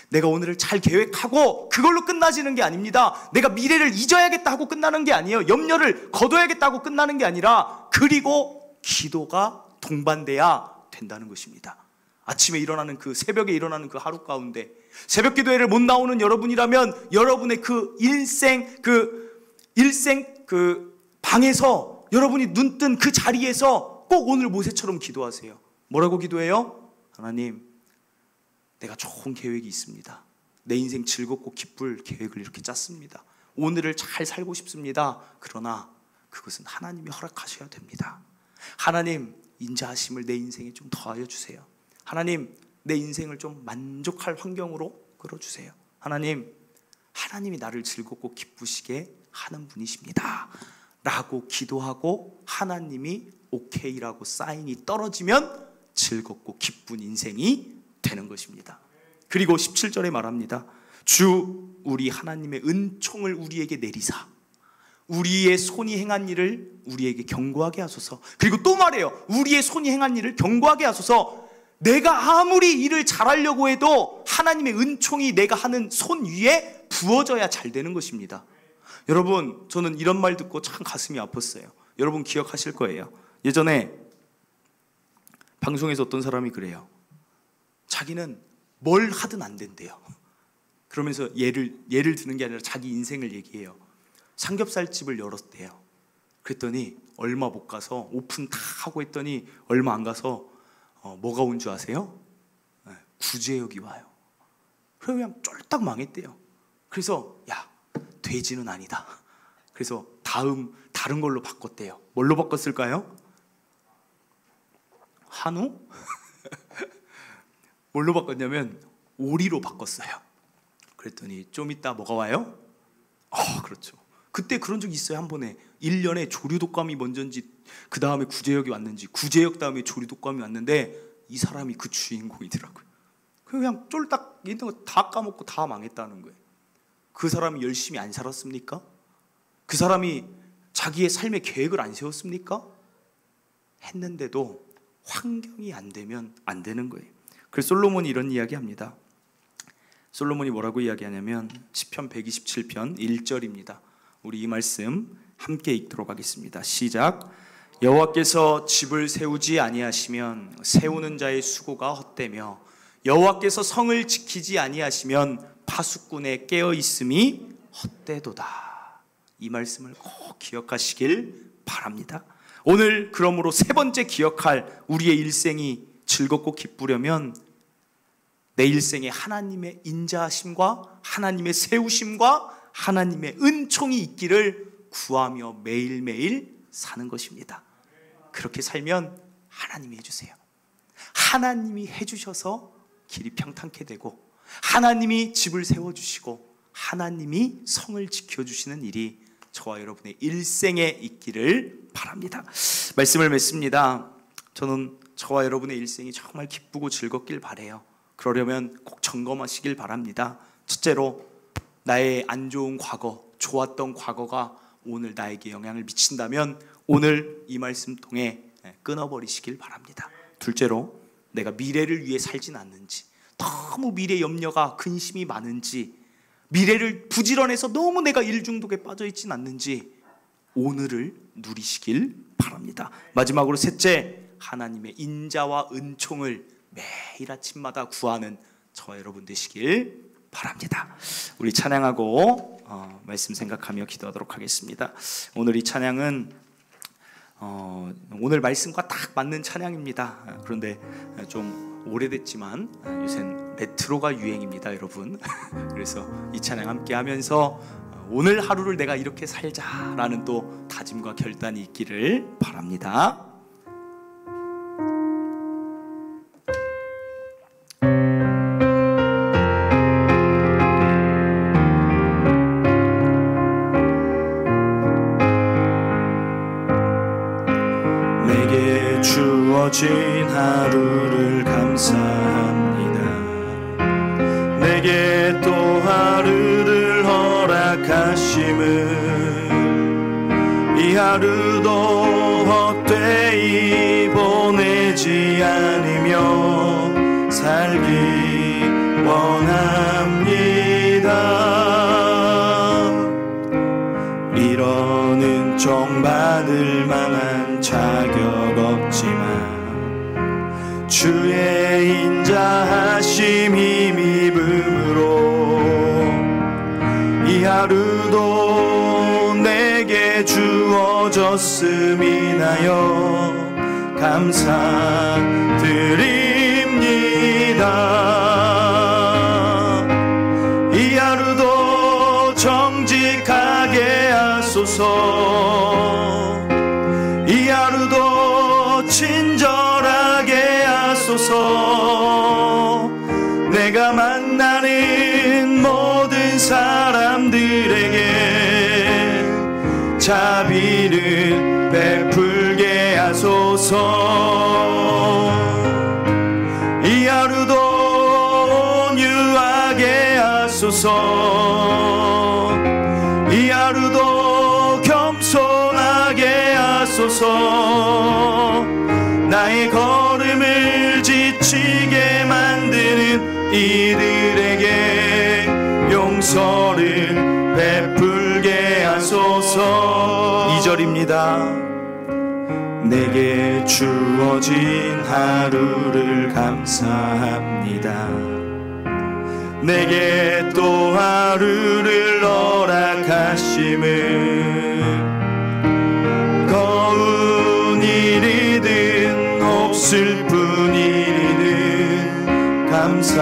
내가 오늘을 잘 계획하고 그걸로 끝나지는 게 아닙니다. 내가 미래를 잊어야겠다 하고 끝나는 게 아니에요. 염려를 거둬야겠다 하고 끝나는 게 아니라 그리고 기도가 동반돼야 된다는 것입니다. 아침에 일어나는 그 새벽에 일어나는 그 하루 가운데 새벽 기도회를 못 나오는 여러분이라면 여러분의 그 일생 방에서 여러분이 눈 뜬 그 자리에서 꼭 오늘 모세처럼 기도하세요. 뭐라고 기도해요? 하나님, 내가 좋은 계획이 있습니다. 내 인생 즐겁고 기쁠 계획을 이렇게 짰습니다. 오늘을 잘 살고 싶습니다. 그러나 그것은 하나님이 허락하셔야 됩니다. 하나님, 인자하심을 내 인생에 좀 더하여 주세요. 하나님, 내 인생을 좀 만족할 환경으로 끌어주세요. 하나님이 나를 즐겁고 기쁘시게 하는 분이십니다 라고 기도하고 하나님이 오케이라고 사인이 떨어지면 즐겁고 기쁜 인생이 되는 것입니다. 그리고 17절에 말합니다. 주 우리 하나님의 은총을 우리에게 내리사 우리의 손이 행한 일을 우리에게 경고하게 하소서. 그리고 또 말해요. 우리의 손이 행한 일을 경고하게 하소서. 내가 아무리 일을 잘하려고 해도 하나님의 은총이 내가 하는 손 위에 부어져야 잘 되는 것입니다. 여러분, 저는 이런 말 듣고 참 가슴이 아팠어요. 여러분 기억하실 거예요. 예전에 방송에서 어떤 사람이 그래요. 자기는 뭘 하든 안 된대요. 그러면서 예를 드는 게 아니라 자기 인생을 얘기해요. 삼겹살집을 열었대요. 그랬더니 얼마 못 가서 오픈 다 하고 했더니 얼마 안 가서 뭐가 온 줄 아세요? 구제역이 와요. 그래서 그냥 쫄딱 망했대요. 그래서 야, 돼지는 아니다. 그래서 다른 걸로 바꿨대요. 뭘로 바꿨을까요? 한우? 뭘로 바꿨냐면 오리로 바꿨어요. 그랬더니 좀 이따 뭐가 와요? 그렇죠. 그때 그런 적이 있어요. 한 번에 1년에 조류독감이 먼저인지 그 다음에 구제역이 왔는지 구제역 다음에 조류독감이 왔는데 이 사람이 그 주인공이더라고요. 그냥 쫄딱 있는 거 다 까먹고 다 망했다는 거예요. 그 사람이 열심히 안 살았습니까? 그 사람이 자기의 삶의 계획을 안 세웠습니까? 했는데도 환경이 안 되면 안 되는 거예요. 그래서 솔로몬이 이런 이야기합니다. 솔로몬이 뭐라고 이야기하냐면 시편 127편 1절입니다. 우리 이 말씀 함께 읽도록 하겠습니다. 시작. 여호와께서 집을 세우지 아니하시면 세우는 자의 수고가 헛되며 여호와께서 성을 지키지 아니하시면 파수꾼의 깨어 있음이 헛되도다. 이 말씀을 꼭 기억하시길 바랍니다. 오늘 그러므로 세 번째 기억할 우리의 일생이 즐겁고 기쁘려면 내 일생에 하나님의 인자하심과 하나님의 세우심과 하나님의 은총이 있기를 구하며 매일매일 사는 것입니다. 그렇게 살면 하나님이 해주세요. 하나님이 해주셔서 길이 평탄케 되고 하나님이 집을 세워주시고 하나님이 성을 지켜주시는 일이 저와 여러분의 일생에 있기를 바랍니다. 말씀을 맺습니다. 저는 저와 여러분의 일생이 정말 기쁘고 즐겁길 바라요. 그러려면 꼭 점검하시길 바랍니다. 첫째로 나의 안 좋은 과거, 좋았던 과거가 오늘 나에게 영향을 미친다면 오늘 이 말씀 통해 끊어버리시길 바랍니다. 둘째로 내가 미래를 위해 살진 않는지, 너무 미래 염려가 근심이 많은지, 미래를 부지런해서 너무 내가 일 중독에 빠져 있진 않는지 오늘을 누리시길 바랍니다. 마지막으로 셋째, 하나님의 인자와 은총을 매일 아침마다 구하는 저와 여러분 되시길 바랍니다. 우리 찬양하고 말씀 생각하며 기도하도록 하겠습니다. 오늘 이 찬양은 오늘 말씀과 딱 맞는 찬양입니다. 그런데 좀 오래됐지만 요새는 레트로가 유행입니다, 여러분. 그래서 이 찬양 함께 하면서 오늘 하루를 내가 이렇게 살자라는 또 다짐과 결단이 있기를 바랍니다. 내게 주어진 하루를 감사합니다. 내게 또 하루를 허락하심을 이 하루도 헛되이 보내지 않으며 살기 원합니다. 이런 은총 받을 만한 자격 없지만 주의 인자하심 힘입음으로 이 하루도 내게 주어졌음 인하여 감사드립니다. 이 하루도 정직하게 하소서. 이 하루도 친절하게 하소서. 내가 만나는 모든 사람들에게 자비를 베풀게 하소서. 이 하루도 온유하게 하소서. 이 하루도 하소서. 나의 걸음을 지치게 만드는 이들에게 용서를 베풀게 하소서. 2절입니다. 내게 주어진 하루를 감사합니다. 내게 또 하루를 허락하심을 거운 일이든 없을뿐 일이든 감사드립니다.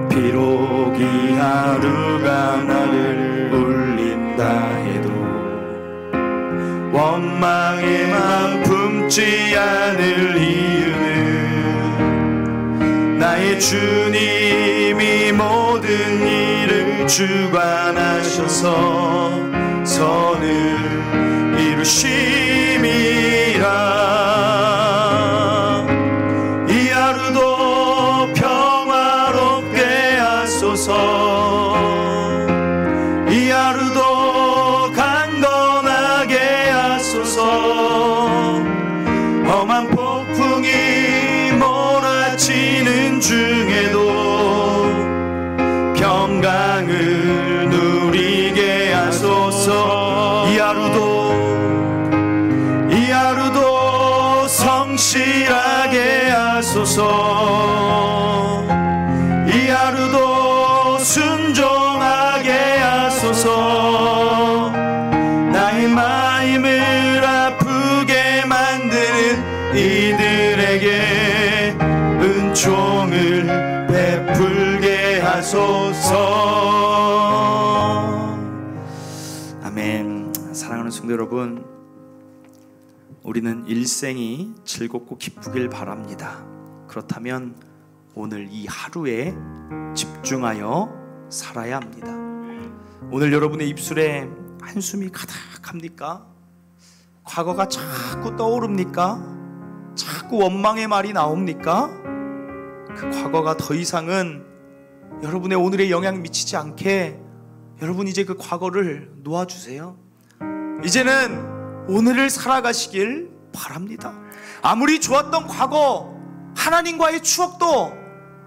비록 이 하루가 나를 울린다 해도 원망에만 품지 않을 이유는 나의 주님이 모든 일을 주관하셔서 선을 이루심이라. 이 하루도 평화롭게 하소서. 이 하루도 강건하게 하소서. 험한 폭풍이 몰아치는 중에도 평강을 누리게 하소서. 이 하루도 성실하게 하소서. 이 하루도 순종하게 하소서. 나의 마음을 아프게 만드는 이들에게 은총을 베풀게 하소서. 아멘. 사랑하는 성도 여러분, 우리는 일생이 즐겁고 기쁘길 바랍니다. 그렇다면 오늘 이 하루에 집중하여 살아야 합니다. 오늘 여러분의 입술에 한숨이 가득합니까? 과거가 자꾸 떠오릅니까? 자꾸 원망의 말이 나옵니까? 그 과거가 더 이상은 여러분의 오늘에 영향 미치지 않게 여러분 이제 그 과거를 놓아주세요. 이제는 오늘을 살아가시길 바랍니다. 아무리 좋았던 과거, 하나님과의 추억도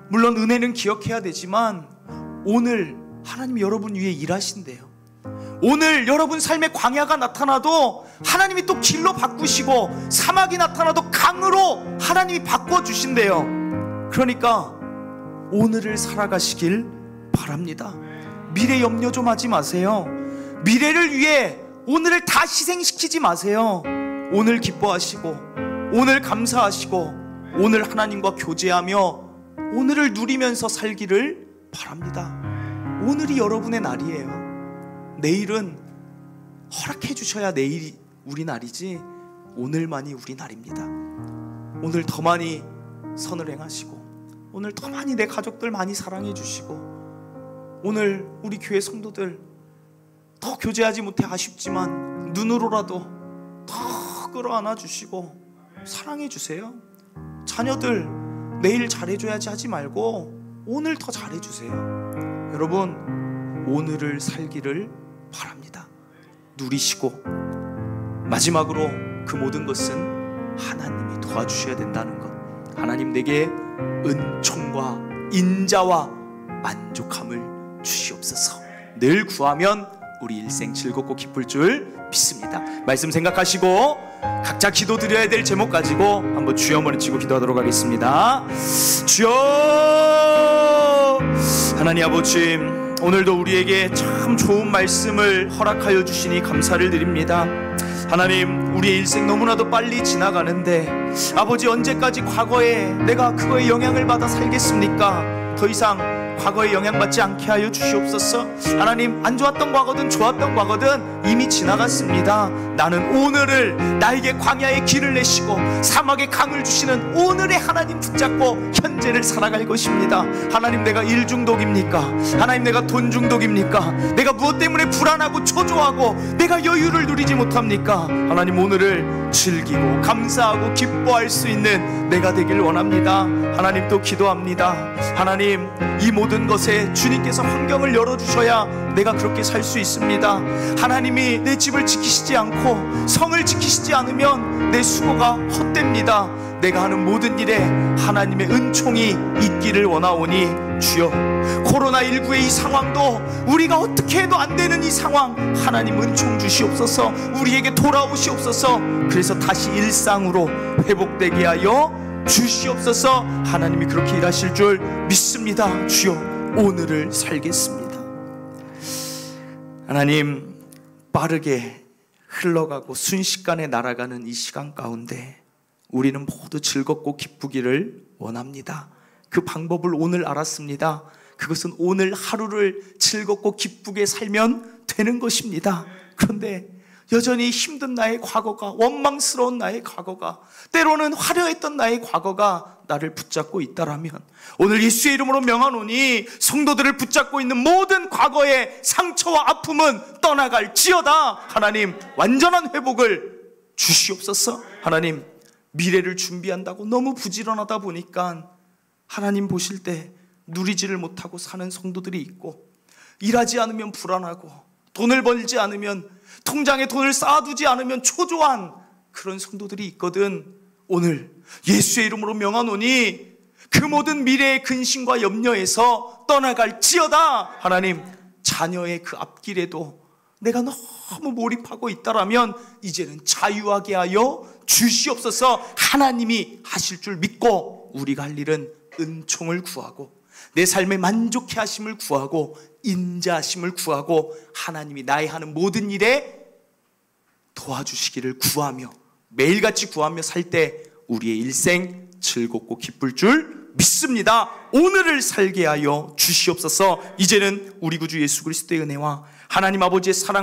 물론 은혜는 기억해야 되지만 오늘 하나님이 여러분 위해 일하신대요. 오늘 여러분 삶의 광야가 나타나도 하나님이 또 길로 바꾸시고 사막이 나타나도 강으로 하나님이 바꿔주신대요. 그러니까 오늘을 살아가시길 바랍니다. 미래 염려 좀 하지 마세요. 미래를 위해 오늘을 다 희생시키지 마세요. 오늘 기뻐하시고 오늘 감사하시고 오늘 하나님과 교제하며 오늘을 누리면서 살기를 바랍니다. 오늘이 여러분의 날이에요. 내일은 허락해 주셔야 내일이 우리 날이지 오늘만이 우리 날입니다. 오늘 더 많이 선을 행하시고 오늘 더 많이 내 가족들 많이 사랑해 주시고 오늘 우리 교회 성도들 더 교제하지 못해 아쉽지만 눈으로라도 더 끌어안아 주시고 사랑해 주세요. 자녀들 내일 잘해줘야지 하지 말고 오늘 더 잘해주세요. 여러분 오늘을 살기를 바랍니다. 누리시고 마지막으로 그 모든 것은 하나님이 도와주셔야 된다는 것. 하나님 내게 은총과 인자와 만족함을 주시옵소서. 늘 구하면 우리 일생 즐겁고 기쁠 줄 믿습니다. 말씀 생각하시고 각자 기도 드려야 될 제목 가지고 한번 주여 한번 외치고 기도하도록 하겠습니다. 주여. 하나님 아버지, 오늘도 우리에게 참 좋은 말씀을 허락하여 주시니 감사를 드립니다. 하나님, 우리의 일생 너무나도 빨리 지나가는데 아버지, 언제까지 과거에 내가 그거에 영향을 받아 살겠습니까? 더 이상 과거에 영향받지 않게 하여 주시옵소서. 하나님, 안 좋았던 과거든 좋았던 과거든 이미 지나갔습니다. 나는 오늘을 나에게 광야의 길을 내시고 사막에 강을 주시는 오늘의 하나님 붙잡고 현재를 살아갈 것입니다. 하나님, 내가 일 중독입니까? 하나님, 내가 돈 중독입니까? 내가 무엇 때문에 불안하고 초조하고 내가 여유를 누리지 못합니까? 하나님, 오늘을 즐기고 감사하고 기뻐할 수 있는 내가 되길 원합니다. 하나님, 또 기도합니다. 하나님, 이 모든 모든 것에 주님께서 환경을 열어주셔야 내가 그렇게 살 수 있습니다. 하나님이 내 집을 지키시지 않고 성을 지키시지 않으면 내 수고가 헛됩니다. 내가 하는 모든 일에 하나님의 은총이 있기를 원하오니 주여, 코로나19의 이 상황도 우리가 어떻게 해도 안 되는 이 상황, 하나님 은총 주시옵소서. 우리에게 돌아오시옵소서. 그래서 다시 일상으로 회복되게 하여 주시옵소서. 하나님이 그렇게 일하실 줄 믿습니다. 주여, 오늘을 살겠습니다. 하나님, 빠르게 흘러가고 순식간에 날아가는 이 시간 가운데 우리는 모두 즐겁고 기쁘기를 원합니다. 그 방법을 오늘 알았습니다. 그것은 오늘 하루를 즐겁고 기쁘게 살면 되는 것입니다. 그런데 여전히 힘든 나의 과거가, 원망스러운 나의 과거가, 때로는 화려했던 나의 과거가 나를 붙잡고 있다라면 오늘 예수의 이름으로 명하노니 성도들을 붙잡고 있는 모든 과거의 상처와 아픔은 떠나갈지어다. 하나님, 완전한 회복을 주시옵소서. 하나님, 미래를 준비한다고 너무 부지런하다 보니까 하나님 보실 때 누리지를 못하고 사는 성도들이 있고, 일하지 않으면 불안하고, 돈을 벌지 않으면, 통장에 돈을 쌓아두지 않으면 초조한 그런 성도들이 있거든. 오늘 예수의 이름으로 명하노니 그 모든 미래의 근심과 염려에서 떠나갈지어다. 하나님, 자녀의 그 앞길에도 내가 너무 몰입하고 있다라면 이제는 자유하게 하여 주시옵소서. 하나님이 하실 줄 믿고 우리가 할 일은 은총을 구하고 내 삶에 만족해 하심을 구하고 인자하심을 구하고 하나님이 나의 하는 모든 일에 도와주시기를 구하며 매일같이 구하며 살 때 우리의 일생 즐겁고 기쁠 줄 믿습니다. 오늘을 살게 하여 주시옵소서. 이제는 우리 구주 예수 그리스도의 은혜와 하나님 아버지의 사랑